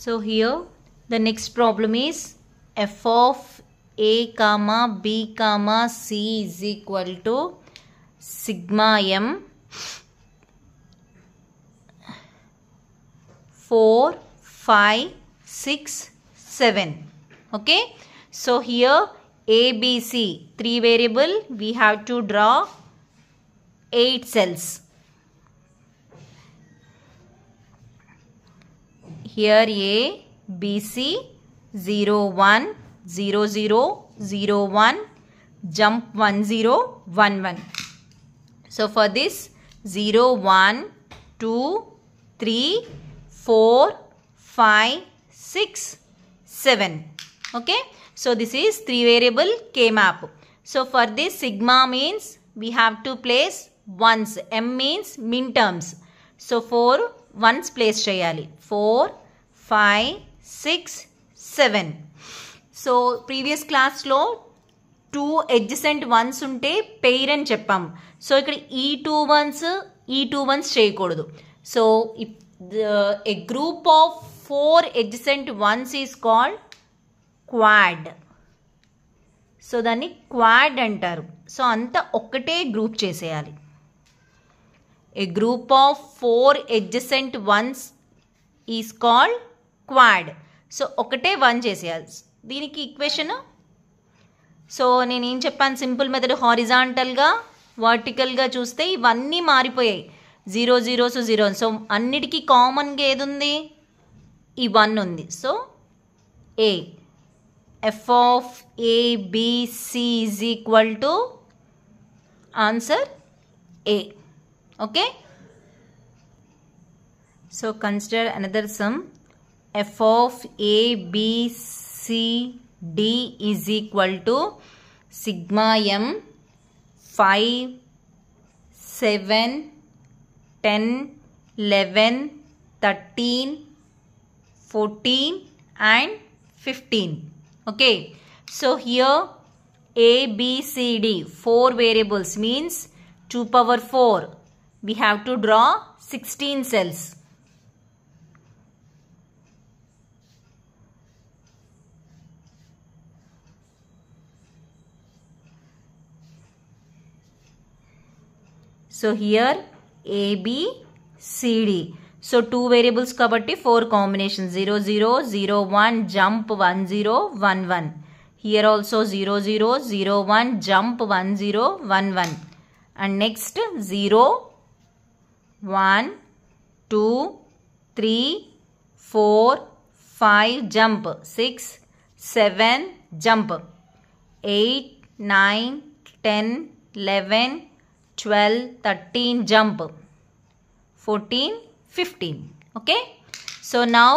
So here the next problem is f of a comma b comma c is equal to sigma m 4, 5, 6, 7. Okay, so here a b c 3 variable, we have to draw 8 cells. Here a b c 0 1 0 0 0 1 jump 1 0 1 1. So for this 0 1 2 3 4 5 6 7. Okay, so this is 3 variable K map. So for this sigma means we have to place ones, m means min terms. So 4 ones place cheyali, 4 5 6 7. So previous class lo 2 adjacent ones unte pair అని చెప్పాము. So ఇక్కడ ఈ 2 ones చేయకూడదు. So a group of 4 adjacent ones is called quad. So దాన్ని quad అంటారు. So అంతా ఒక్కటే group చేసేయాలి. A group of 4 adjacent ones is called quad. So ఒకటే 1 చేసేయాలి. దీనికి ఈక్వేషన్, సో నేను ఏం చెప్పాను, సింపుల్ మెథడ్ హారిజాంటల్గా వర్టికల్గా చూస్తే ఇవన్నీ మారిపోయాయి. 0 0 0. సో అన్నిటికీ కామన్గా ఏది ఉంది, ఈ 1 ఉంది. So A f of a b c is equal to answer A. Okay, so consider another sum. F of a b c d is equal to sigma m 5 7 10 11 13 14 and 15. Okay, so here a b c d 4 variables means 2 power 4. We have to draw 16 cells. So here a b c d. So 2 variables kabatti 4 combinations, 0 0 0 1 jump 1 0 1 1. Here also 0 0 0 1 jump 1 0 1 1. And next 0 1 2 3 4 5 jump 6 7 jump 8 9 10 11 12 13 jump 14 15. Okay, so now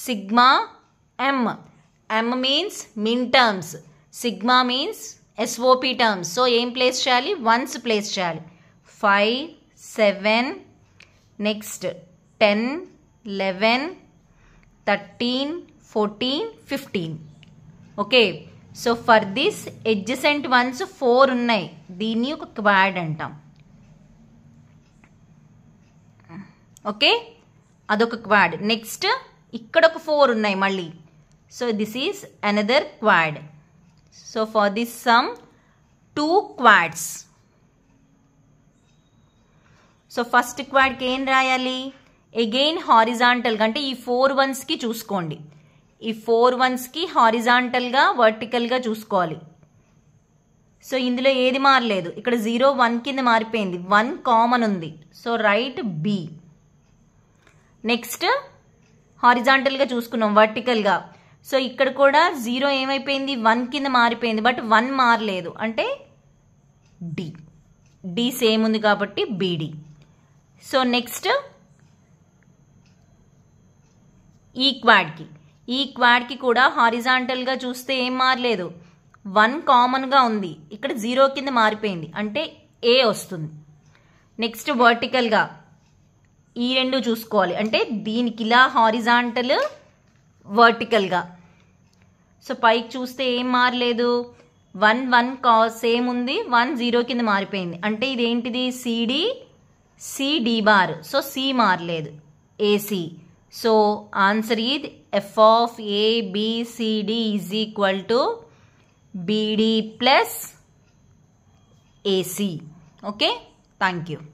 sigma m. M means min terms, sigma means SOP terms. So ఏం place చేయాలి, ones place చేయాలి. 5 7 next 10 11 13 14 15. Okay, so for this adjacent ones 4 ఉన్నాయి, దీన్ని ఒక quad అంటాం. Okay, అదొక quad. Next ఇక్కడ ఒక 4 ఉన్నాయి మళ్ళీ. So this is another quad. So for this sum 2 quads. So first క్వాడ్కి ఏం రాయాలి, అగైన్ హారిజాంటల్గా, అంటే ఈ 4 onesకి చూసుకోండి. ఈ 4 onesకి హారిజాంటల్గా వర్టికల్గా చూసుకోవాలి. సో ఇందులో ఏది మారలేదు, ఇక్కడ 0 1 కింద మారిపోయింది, 1 కామన్ ఉంది. So right B. నెక్స్ట్ హారిజాంటల్గా చూసుకున్నాం వర్టికల్గా. సో ఇక్కడ కూడా 0 ఏమైపోయింది, 1 కింద మారిపోయింది, బట్ 1 మారలేదు, అంటే డి. డి సేమ్ ఉంది కాబట్టి బీడి. సో నెక్స్ట్ ఈ క్వాడ్కి కూడా హారిజాంటల్గా చూస్తే ఏం మారలేదు, 1 కామన్గా ఉంది, ఇక్కడ 0 కింద మారిపోయింది, అంటే ఏ వస్తుంది. నెక్స్ట్ వర్టికల్గా ఈ 2 చూసుకోవాలి, అంటే దీనికి ఇలా హారిజాంటల్ వర్టికల్గా. సో పైకి చూస్తే ఏం మారలేదు, 1 1 సేమ్ ఉంది, 1 0 కింద మారిపోయింది, అంటే ఇదేంటిది CD C D bar. So C మారలేదు, AC. So answer is f of a, b, c, d is equal to bd plus ac. Okay, thank you.